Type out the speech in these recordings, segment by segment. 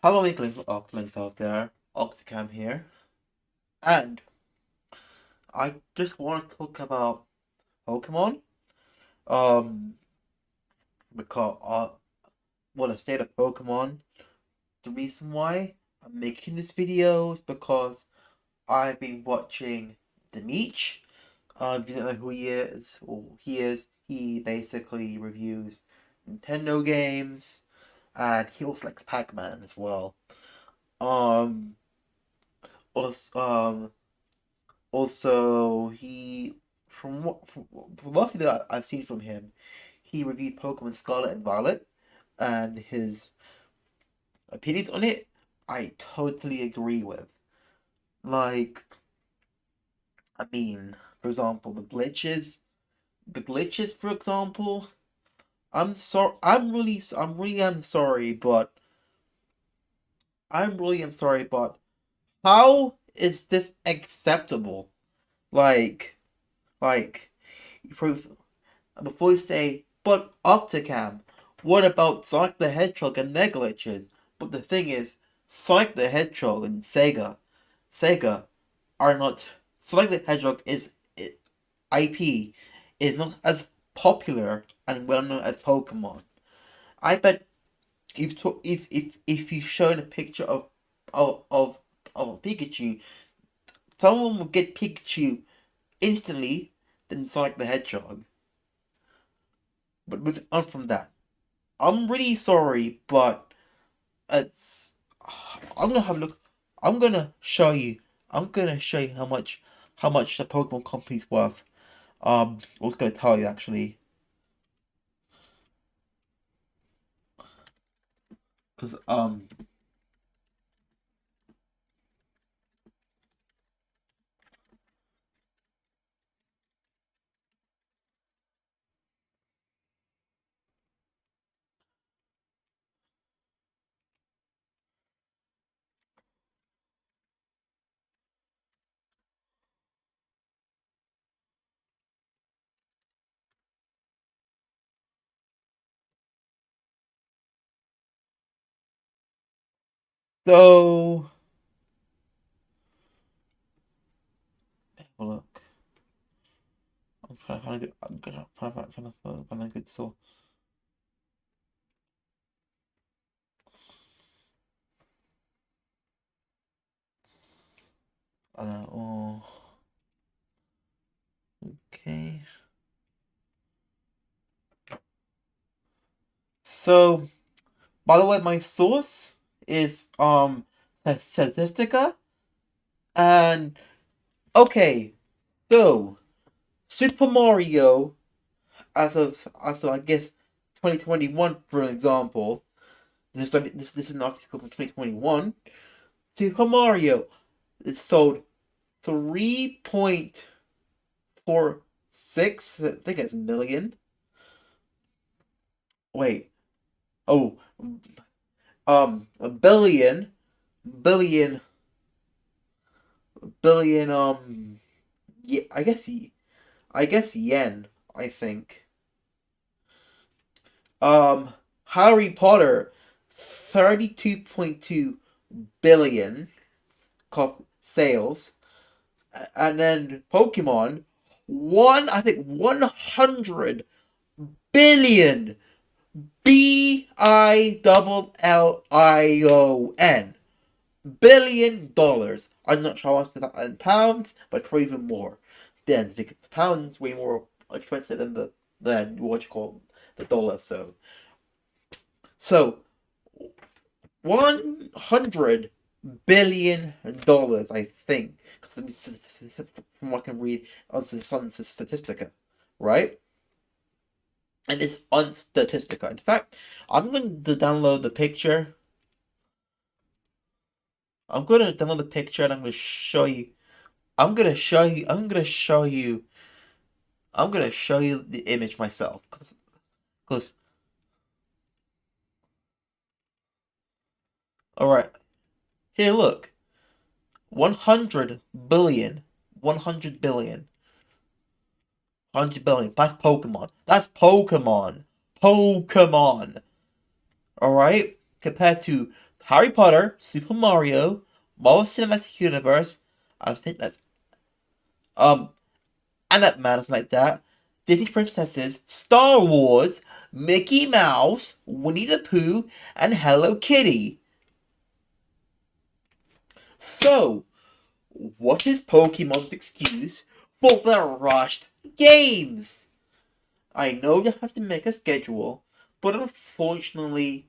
Hello, Inklings out there. Octocam here, and I just want to talk about Pokemon. Um, because the state of Pokemon. The reason why I'm making this video is because I've been watching the Meech. If you don't know who he is, he basically reviews Nintendo games, and he also likes Pac-Man as well. Um, also, Also, from what that I've seen from him, he reviewed Pokemon Scarlet and Violet, and his opinions on it, I totally agree with. Like, I mean, for example, the glitches, for example. I'm sorry. I'm really am sorry, but I'm really am sorry, but how is this acceptable? Like, like, you before you say, but Octocam, what about Sonic the Hedgehog and Megalicious? But the thing is, Sonic the Hedgehog and Sega are not. Sonic the Hedgehog IP is not as popular and well known as Pokemon. I bet if you've shown a picture of of of Pikachu, someone will get Pikachu instantly than Sonic the Hedgehog. But moving on from that, I'm really sorry, but it's. I'm gonna have a look. I'm gonna show you. I'm gonna show you how much the Pokemon company's worth. I was gonna tell you actually, because so have a look. I'm trying to find a good. I'm gonna find a good source. I don't know. Oh, okay. So, by the way, my source is Statistica, and okay, so Super Mario as of I guess 2021 for an example. This is an article from 2021. Super Mario it sold 3.46 I think it's million. Wait. Oh, a billion billion yeah, I guess yen, I think. Um Harry Potter 32.2 billion sales, and then Pokemon I think 100 billion billion dollars. I'm not sure how much that in pounds, but probably even more. Then I think it's pounds way more expensive than what you call the dollar. So 100 billion dollars, I think, from what I can read on some Statistica, right? And it's on Statistica. In fact, I'm going to download the picture. I'm going to download the picture and I'm going to show you. I'm going to show you. I'm going to show you. I'm going to show you the image myself. Because all right, here, look. 100 billion. 100 billion. 100 billion. That's Pokemon. That's Pokemon. Pokemon. All right? Compared to Harry Potter, Super Mario, Marvel Cinematic Universe. I think that's um Ant-Man, something like that. Disney Princesses, Star Wars, Mickey Mouse, Winnie the Pooh, and Hello Kitty. So, what is Pokemon's excuse for the rushed games? I know you have to make a schedule, but unfortunately,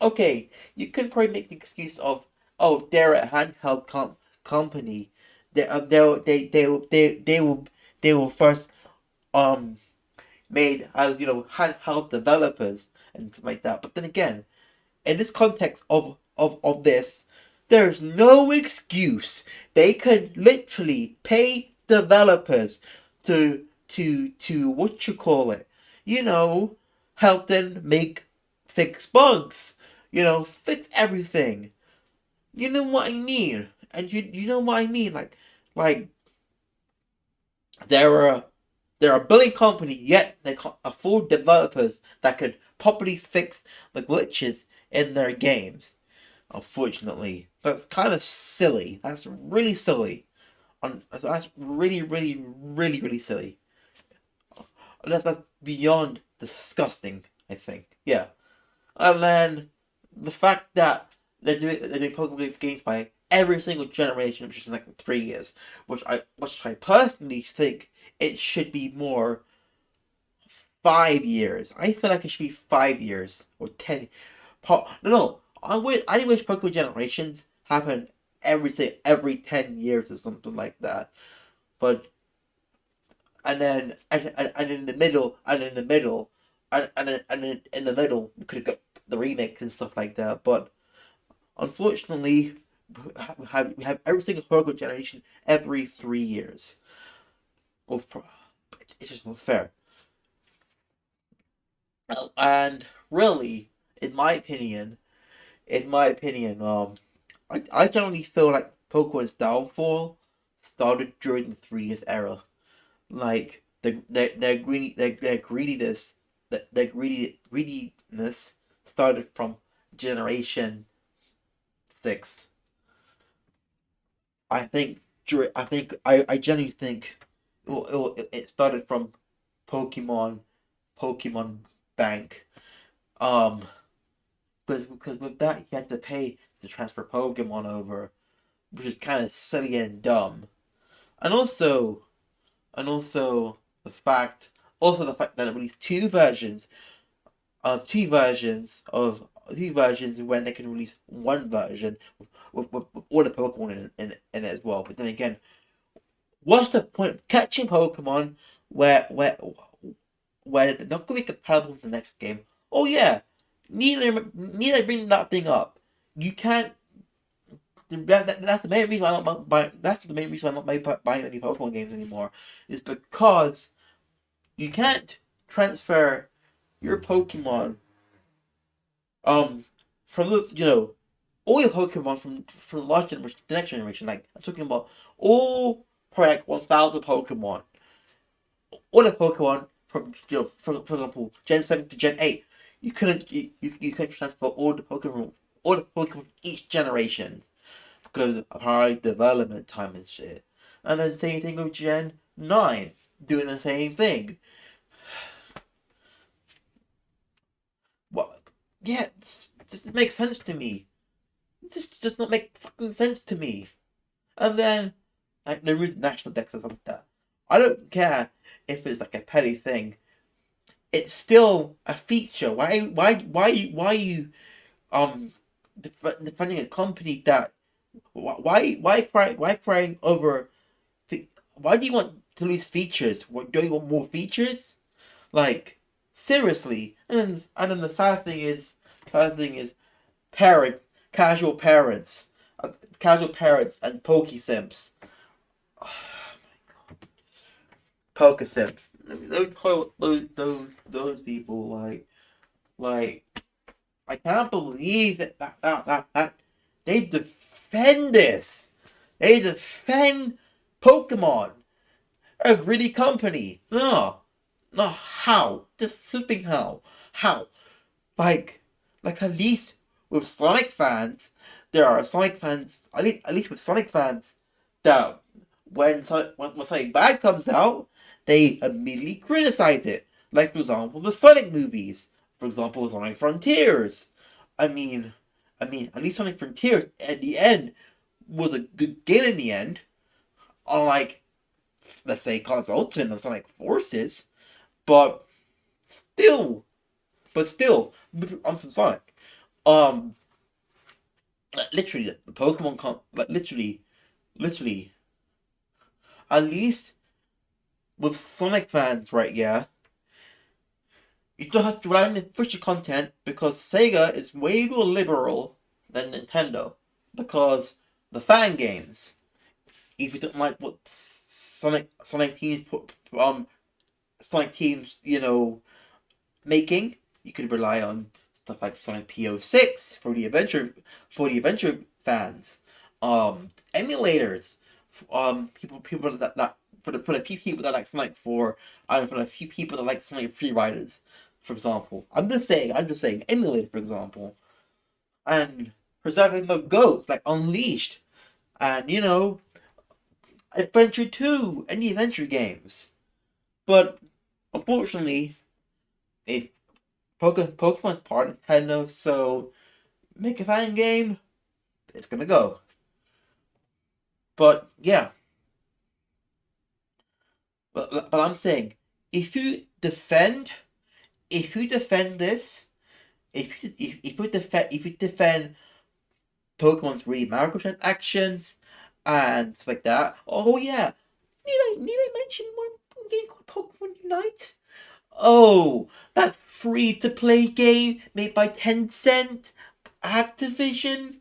okay, you can probably make the excuse of, oh, they're a handheld company. They will first um made as handheld developers and stuff like that. But then again, in this context of this, there's no excuse. They could literally pay developers to what you call it, help them fix bugs, fix everything. You know what I mean? And you know what I mean? Like there are they're a billion company, yet they can't afford developers that could properly fix the glitches in their games. Unfortunately, that's kind of silly. That's really silly. That's really, really, really, really silly. That's beyond disgusting, I think. Yeah. And then the fact that they're doing Pokemon games by every single generation, which is like 3 years, which I personally think it should be more 5 years. I feel like it should be 5 years or 10. No. I wish Pokemon generations happen every 10 years or something like that. But and in the middle and in the middle we could have got the remakes and stuff like that. But unfortunately, we have every single Pokemon generation every 3 years. Well, it's just not fair. And really, in my opinion, I generally feel like Pokemon's downfall started during the 3 years era. Like their greediness, their greediness started from Generation 6. I genuinely think it started from Pokemon Pokemon Bank. Um, because with that you had to pay to transfer Pokemon over, which is kind of silly and dumb. And also the fact that it released two versions when they can release one version with all the Pokemon in it as well. But then again, what's the point of catching Pokemon where they're not going to be compatible with the next game? Oh yeah, need I bring that thing up? You can't. That's the main reason I'm not buying. That's the main reason I'm not buying any Pokemon games anymore. Is because you can't transfer your Pokemon from all your Pokemon from the last generation to the next generation. Like I'm talking about all probably like 1,000 Pokemon, all the Pokemon from for example Gen 7 to Gen 8. You couldn't transfer all the Pokemon each generation because of high development time and shit. And then same thing with Gen 9, doing the same thing. What? Yeah, this makes sense to me. This does not make fucking sense to me. And then, like, the national decks or something like that. I don't care if it's like a petty thing. It's still a feature. Why you defending a company that why crying over? Why do you want to lose features? What, do you want more features? Like seriously. And then the sad thing is parents, casual parents, casual parents, and Pokesimps. Pokesimps. Those people like I can't believe that they defend this. They defend Pokemon, a greedy company. No, how? Just flipping how? How? Like like at least with Sonic fans, there are Sonic fans. At least with Sonic fans, that when something bad comes out, they immediately criticize it. Like for example, the Sonic movies. For example, Sonic Frontiers. I mean, at least Sonic Frontiers at the end was a good game in the end. Unlike, let's say, Cause Ultimate and Sonic Forces, but still, I'm from Sonic. Um, literally, the Pokemon like literally, at least with Sonic fans, right? Yeah, you don't have to rely on the official content because Sega is way more liberal than Nintendo because the fan games. If you don't like what Sonic Teams Sonic Teams making, you could rely on stuff like Sonic PO6 for the adventure fans. Emulators. People that for the few people that like Sonic 4, and for the few people that like Sonic Free Riders, for example. I'm just saying emulator, for example. And preserving the goats like Unleashed and Adventure 2 and the adventure games. But unfortunately, if Pokemon's part of Nintendo, so make a fan game, it's gonna go. But yeah, but I'm saying if you defend this, if you defend Pokemon's really microtransactions and stuff like that, oh yeah, need I mention one game called Pokemon Unite? Oh, that free to play game made by Tencent, Activision.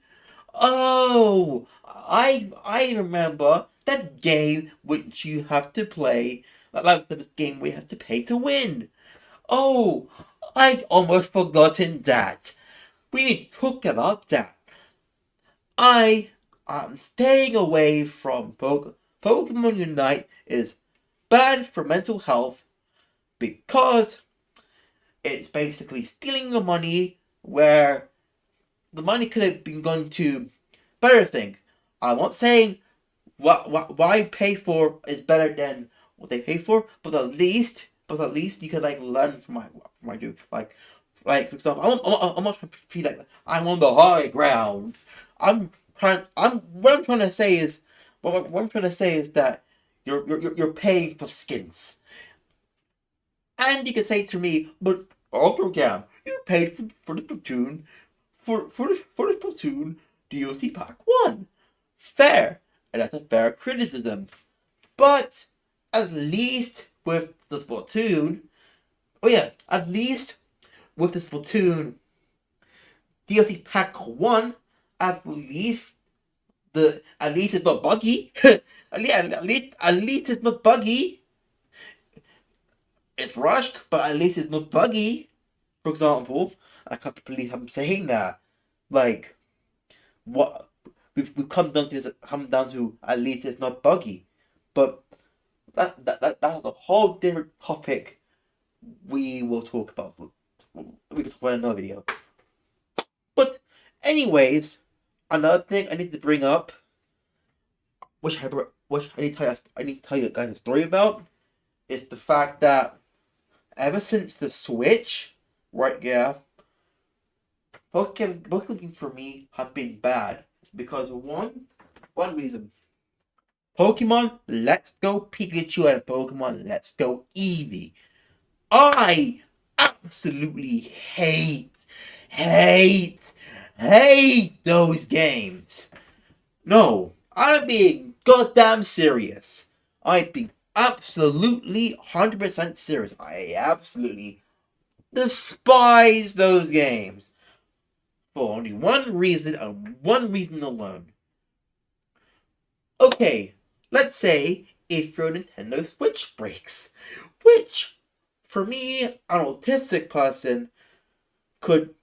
Oh, I remember that game which you have to play. Like this game we have to pay to win. Oh, I'd almost forgotten that. We need to talk about that. I am staying away from Pokemon Unite is bad for mental health because it's basically stealing your money where the money could have been gone to better things. I'm not saying why pay for is better than what they pay for, but at least you can like learn from my dude. Like for example, I'm not trying to be like I'm on the high ground. What I'm trying to say is what I'm trying to say is that you're paying for skins. And you can say to me, but Gam, you paid for the platoon for the platoon DLC pack 1. Fair. And that's a fair criticism. But at least with the Splatoon, oh yeah, at least with the Splatoon DLC pack 1, at least it's not buggy. At least it's not buggy. It's rushed, but at least it's not buggy. For example, I can't believe I'm saying that. Like, what we've come down to at least it's not buggy, but that's a whole different topic. We will talk about. We can talk about in another video. But, anyways, another thing I need to bring up, which I need to tell you guys a story about, is the fact that ever since the Switch, right? Yeah, Pokemon games for me have been bad because one reason. Pokemon Let's Go Pikachu and Pokemon Let's Go Eevee. I absolutely hate, hate those games. No, I'm being goddamn serious. I'm being absolutely 100% serious. I absolutely despise those games for only one reason and one reason alone. Okay, let's say if your Nintendo Switch breaks, which for me, an autistic person could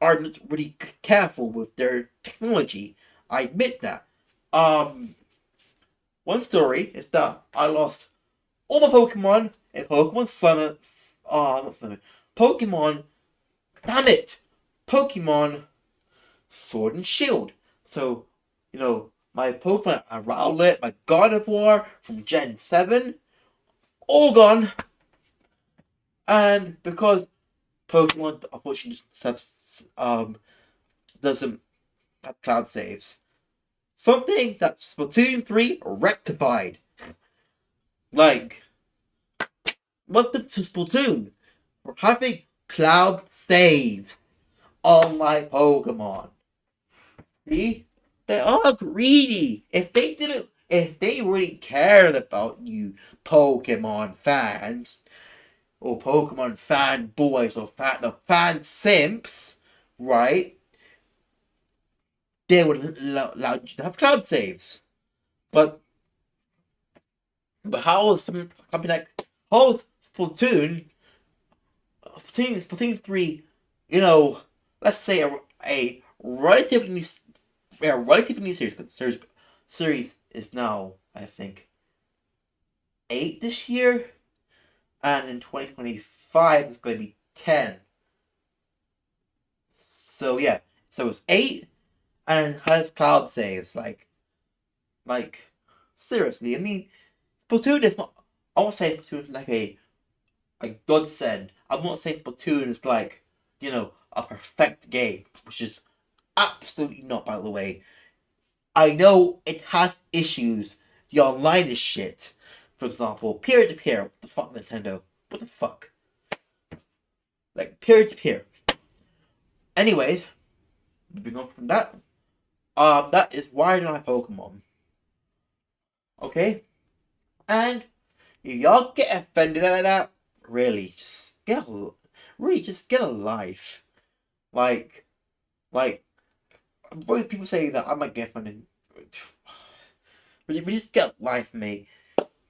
are not really careful with their technology. I admit that. One story is that I lost all my Pokemon in Pokemon Sun. Pokemon. Damn it! Pokemon Sword and Shield. So, my Pokemon are Rowlet, my God of War from Gen 7, all gone. And because Pokemon unfortunately doesn't have cloud saves, something that Splatoon 3 rectified. Like, welcome to Splatoon for having cloud saves on my Pokemon. See? They are greedy. If they really cared about you Pokemon fans, or Pokemon fanboys, or fan simps, right? They would allow you to have cloud saves. But how is something like how is Splatoon 3, let's say a relatively new series, because series is now, I think, 8 this year, and in 2025 it's going to be 10. So yeah, so it's 8 and has cloud saves. Like seriously, I mean, Splatoon is not. I won't say Splatoon is like a godsend. I'm not saying Splatoon is like, a perfect game, which is absolutely not, by the way. I know it has issues. The online is shit. For example, peer to peer. What the fuck, Nintendo? What the fuck? Like, peer to peer. Anyways, moving on from that. That is why I don't have Pokemon. Okay? And if y'all get offended at that, really, just get a life. Like, like, people say that I might get offended. But just get a life, mate.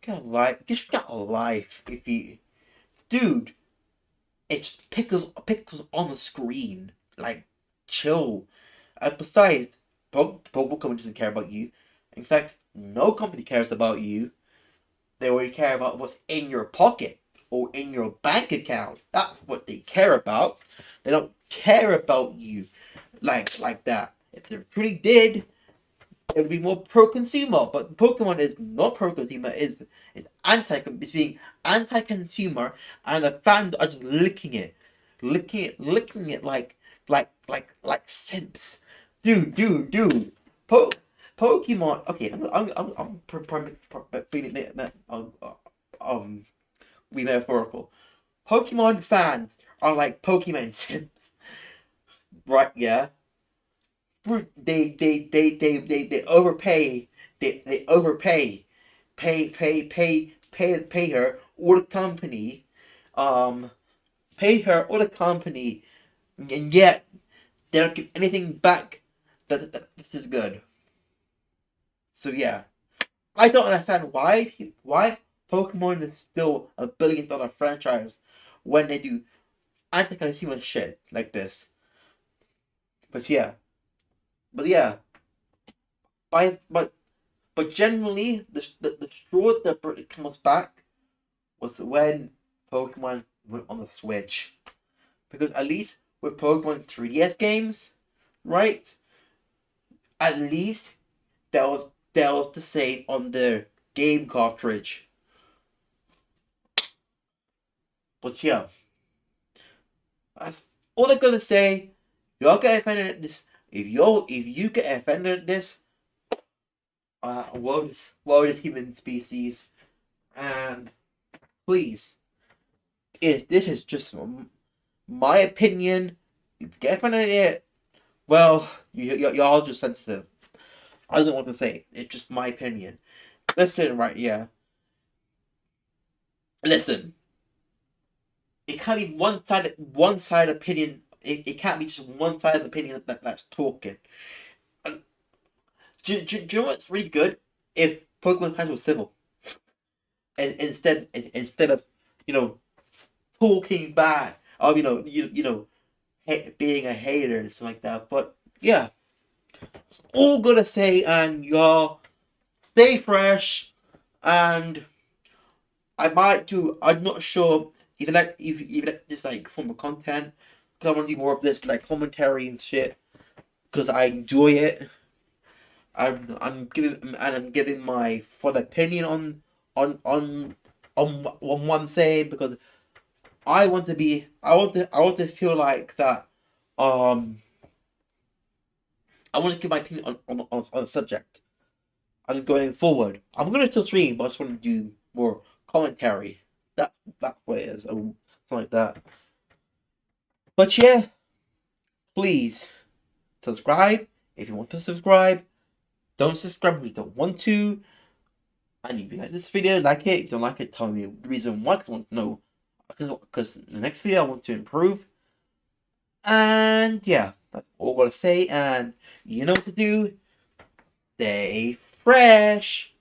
Get a life. Just get a life. If you, dude, it's pixels on the screen. Like, chill. And besides, Pokemon doesn't care about you. In fact, no company cares about you. They only care about what's in your pocket or in your bank account. That's what they care about. They don't care about you like that. If they really did, it would be more pro-consumer. But Pokemon is not pro-consumer. It's it's being anti-consumer, and the fans are just licking it like simps. Dude. Po- Pokemon. Okay, um be metaphorical. Pokemon fans are like Pokemon simps, right? Yeah, they overpay. They overpay, pay her or the company, um, pay her or the company, and yet they don't give anything back. That this is good. So yeah, I don't understand why Pokemon is still $1 billion franchise when they do anti-consumer shit like this. But yeah, but yeah, by but generally the straw that brought it comes back was when Pokemon went on the Switch, because at least with Pokemon 3DS games, right? At least there was the save on the game cartridge. But yeah, that's all I'm gonna say. Y'all get offended at this. If you get offended at this, world is human species, and please, if this is just my opinion, if you get offended at it, well, y'all just sensitive. I don't know what to say. It's just my opinion. Listen, right? Yeah, listen. It can't be one side opinion. It can't be just one side of opinion that's talking. And do you know what's really good? If Pokemon fans were civil, and instead of you know talking bad, or being a hater and stuff like that. But yeah, it's all gonna say, and y'all stay fresh, and I might do. I'm not sure even like this like form of content. 'Cause I want to do more of this like commentary and shit. Because I enjoy it. I'm giving my full opinion on on on one say, because I want to feel like that. Um, I want to give my opinion on the subject. And going forward, I'm gonna still stream, but I just want to do more commentary. That's what it is, or something like that. But yeah, please subscribe if you want to subscribe. Don't subscribe if you don't want to. And if you like this video, like it. If you don't like it, tell me the reason why, because I want to know. Because the next video I want to improve. And yeah, that's all I'm gonna say. And you know what to do. Stay fresh.